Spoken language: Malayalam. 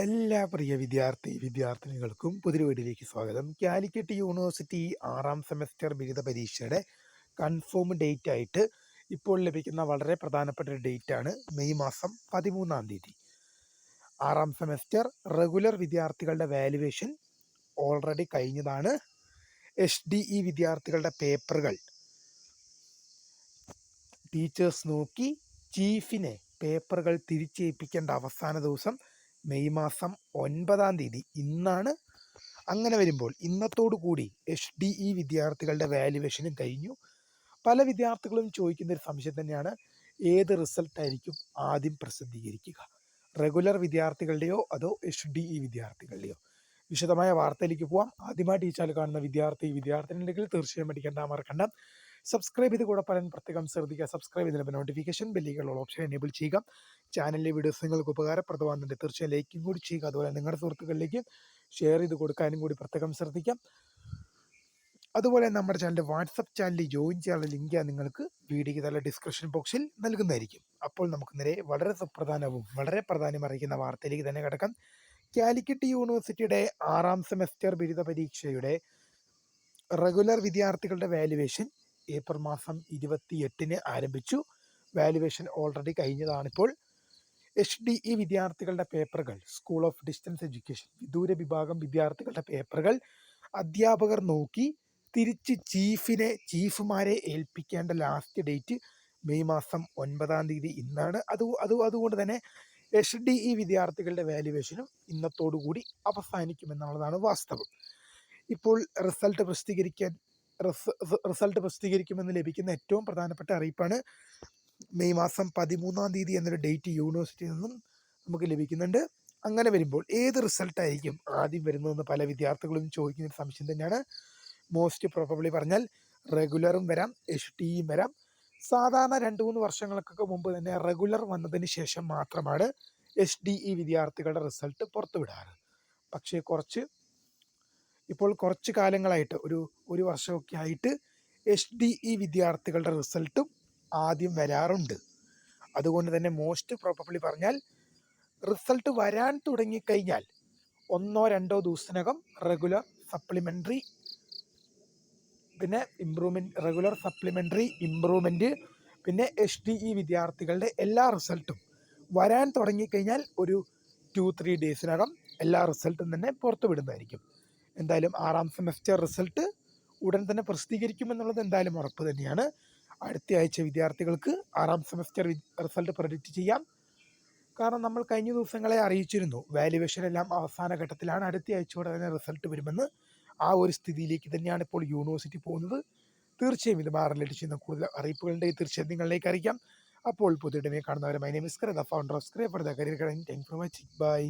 എല്ലാ പ്രിയ വിദ്യാർത്ഥിനികൾക്കും പുതിയ വീഡിയോയിലേക്ക് സ്വാഗതം. കാലിക്കറ്റ് യൂണിവേഴ്സിറ്റി 6ാം സെമസ്റ്റർ ബിരുദ പരീക്ഷയുടെ കൺഫേം ഡേറ്റ് ആയിട്ട് ഇപ്പോൾ ലഭിക്കുന്ന വളരെ പ്രധാനപ്പെട്ട ഒരു ഡേറ്റാണ് മെയ് മാസം 13-ാം തീയതി. 6ാം സെമസ്റ്റർ റെഗുലർ വിദ്യാർത്ഥികളുടെ വാല്യുവേഷൻ ഓൾറെഡി കഴിഞ്ഞതാണ്. HDE വിദ്യാർത്ഥികളുടെ പേപ്പറുകൾ ടീച്ചേഴ്സ് നോക്കി ചീഫിനെ പേപ്പറുകൾ തിരിച്ചേൽപ്പിക്കേണ്ട അവസാന ദിവസം മെയ് മാസം 9-ാം തീയതി ഇന്നാണ്. അങ്ങനെ വരുമ്പോൾ ഇന്നത്തോടു കൂടി HDE വിദ്യാർത്ഥികളുടെ വാല്യുവേഷനും കഴിഞ്ഞു. പല വിദ്യാർത്ഥികളും ചോദിക്കുന്ന ഒരു സംശയം തന്നെയാണ്, ഏത് റിസൾട്ടായിരിക്കും ആദ്യം പ്രസിദ്ധീകരിക്കുക, റെഗുലർ വിദ്യാർത്ഥികളുടെയോ അതോ HDE വിദ്യാർത്ഥികളുടെയോ? വിശദമായ വാർത്തയിലേക്ക് പോവാം. ആദ്യമായിട്ട് ഈ ചാനൽ കാണുന്ന വിദ്യാർത്ഥിനിയുണ്ടെങ്കിൽ തീർച്ചയായും പഠിക്കേണ്ട മറക്കണ്ട, സബ്സ്ക്രൈബ് ചെയ്ത് കൂടെ പറയാൻ പ്രത്യേകം ശ്രദ്ധിക്കുക. സബ്സ്ക്രൈബ് ചെയ്തതിന് നോട്ടിഫിക്കേഷൻ ബെല്ലിലുള്ള ഓപ്ഷൻ എനേബിൾ ചെയ്യുക. ചാനലിലെ വീഡിയോസ് നിങ്ങൾക്ക് ഉപകാരപ്രദമാകുന്നുണ്ട്, തീർച്ചയായും ലൈക്കും കൂടി ചെയ്യുക. അതുപോലെ നിങ്ങളുടെ സുഹൃത്തുക്കളിലേക്ക് ഷെയർ ചെയ്ത് കൊടുക്കാനും കൂടി പ്രത്യേകം ശ്രദ്ധിക്കാം. അതുപോലെ നമ്മുടെ ചാനലിൻ്റെ വാട്സപ്പ് ചാനലിൽ ജോയിൻ ചെയ്യാനുള്ള ലിങ്ക് നിങ്ങൾക്ക് വീഡിയോയ്ക്ക് നല്ല ഡിസ്ക്രിപ്ഷൻ ബോക്സിൽ നൽകുന്നതായിരിക്കും. അപ്പോൾ നമുക്ക് നേരെ വളരെ സുപ്രധാനവും വളരെ പ്രാധാന്യം അറിയിക്കുന്ന വാർത്തയിലേക്ക് തന്നെ കിടക്കാം. കാലിക്കറ്റ് യൂണിവേഴ്സിറ്റിയുടെ 6ാം സെമസ്റ്റർ ബിരുദ പരീക്ഷയുടെ റെഗുലർ വിദ്യാർത്ഥികളുടെ വാല്യുവേഷൻ ഏപ്രിൽ മാസം 28-ന് ആരംഭിച്ചു. Valuation already കഴിഞ്ഞതാണിപ്പോൾ. HDE വിദ്യാർത്ഥികളുടെ പേപ്പറുകൾ, സ്കൂൾ ഓഫ് ഡിസ്റ്റൻസ് എഡ്യൂക്കേഷൻ വിദൂര വിഭാഗം വിദ്യാർത്ഥികളുടെ പേപ്പറുകൾ അധ്യാപകർ നോക്കി തിരിച്ച് ചീഫുമാരെ ഏൽപ്പിക്കേണ്ട ലാസ്റ്റ് ഡേറ്റ് മെയ് മാസം 9-ാം തീയതി ഇന്നാണ്. അതുകൊണ്ട് തന്നെ HDE വിദ്യാർത്ഥികളുടെ വാല്യുവേഷനും ഇന്നത്തോടുകൂടി അവസാനിക്കുമെന്നുള്ളതാണ് വാസ്തവം. ഇപ്പോൾ റിസൾട്ട് പ്രസിദ്ധീകരിക്കുമെന്ന് ലഭിക്കുന്ന ഏറ്റവും പ്രധാനപ്പെട്ട അറിയിപ്പാണ് മെയ് മാസം 13-ാം തീയതി എന്നൊരു ഡേറ്റ് യൂണിവേഴ്സിറ്റിയിൽ നിന്നും നമുക്ക് ലഭിക്കുന്നുണ്ട്. അങ്ങനെ വരുമ്പോൾ ഏത് റിസൾട്ടായിരിക്കും ആദ്യം വരുന്നതെന്ന് പല വിദ്യാർത്ഥികളും ചോദിക്കുന്ന ഒരു സംശയം തന്നെയാണ്. മോസ്റ്റ് പ്രോബബ്ലി പറഞ്ഞാൽ റെഗുലറും വരാം, HDEയും വരാം. സാധാരണ 2-3 വർഷങ്ങൾക്കൊക്കെ മുമ്പ് തന്നെ റെഗുലർ വന്നതിന് ശേഷം മാത്രമാണ് HDE വിദ്യാർത്ഥികളുടെ റിസൾട്ട് പുറത്തുവിടാറ്. പക്ഷേ ഇപ്പോൾ കുറച്ച് കാലങ്ങളായിട്ട് ഒരു വർഷമൊക്കെ ആയിട്ട് HDE വിദ്യാർത്ഥികളുടെ റിസൾട്ടും ആദ്യം വരാറുണ്ട്. അതുകൊണ്ട് തന്നെ മോസ്റ്റ് പ്രോബബ്ലി പറഞ്ഞാൽ റിസൾട്ട് വരാൻ തുടങ്ങിക്കഴിഞ്ഞാൽ 1-2 ദിവസത്തിനകം റെഗുലർ സപ്ലിമെൻ്ററി പിന്നെ റെഗുലർ സപ്ലിമെൻ്ററി ഇംപ്രൂവ്മെൻറ്റ് പിന്നെ HDE വിദ്യാർത്ഥികളുടെ എല്ലാ റിസൾട്ടും വരാൻ തുടങ്ങിക്കഴിഞ്ഞാൽ ഒരു 2-3 ഡേയ്സിനകം എല്ലാ റിസൾട്ടും തന്നെ പുറത്തുവിടുന്നതായിരിക്കും. എന്തായാലും 6ാം സെമസ്റ്റർ റിസൾട്ട് ഉടൻ തന്നെ പ്രസിദ്ധീകരിക്കുമെന്നുള്ളത് എന്തായാലും ഉറപ്പ് തന്നെയാണ്. അടുത്ത ആഴ്ച വിദ്യാർത്ഥികൾക്ക് 6ാം സെമസ്റ്റർ റിസൾട്ട് പ്രെഡിക്റ്റ് ചെയ്യാം. കാരണം നമ്മൾ കഴിഞ്ഞ ദിവസങ്ങളെ അറിയിച്ചിരുന്നു, വാല്യുവേഷൻ എല്ലാം അവസാന ഘട്ടത്തിലാണ്, അടുത്ത ആഴ്ചയോടെ തന്നെ റിസൾട്ട് വരുമെന്ന്. ആ ഒരു സ്ഥിതിയിലേക്ക് തന്നെയാണ് ഇപ്പോൾ യൂണിവേഴ്സിറ്റി പോകുന്നത്. തീർച്ചയായും ഇത് റിലേറ്റ് ചെയ്യുന്ന കൂടുതൽ അറിയിപ്പുകളുടെ തീർച്ചയായും നിങ്ങളിലേക്ക് അറിയിക്കാം. അപ്പോൾ പുതിയ കാണുന്നവരെ, my name is founder of സ്ക്രേ for the career guidance. Thank you for watching. By.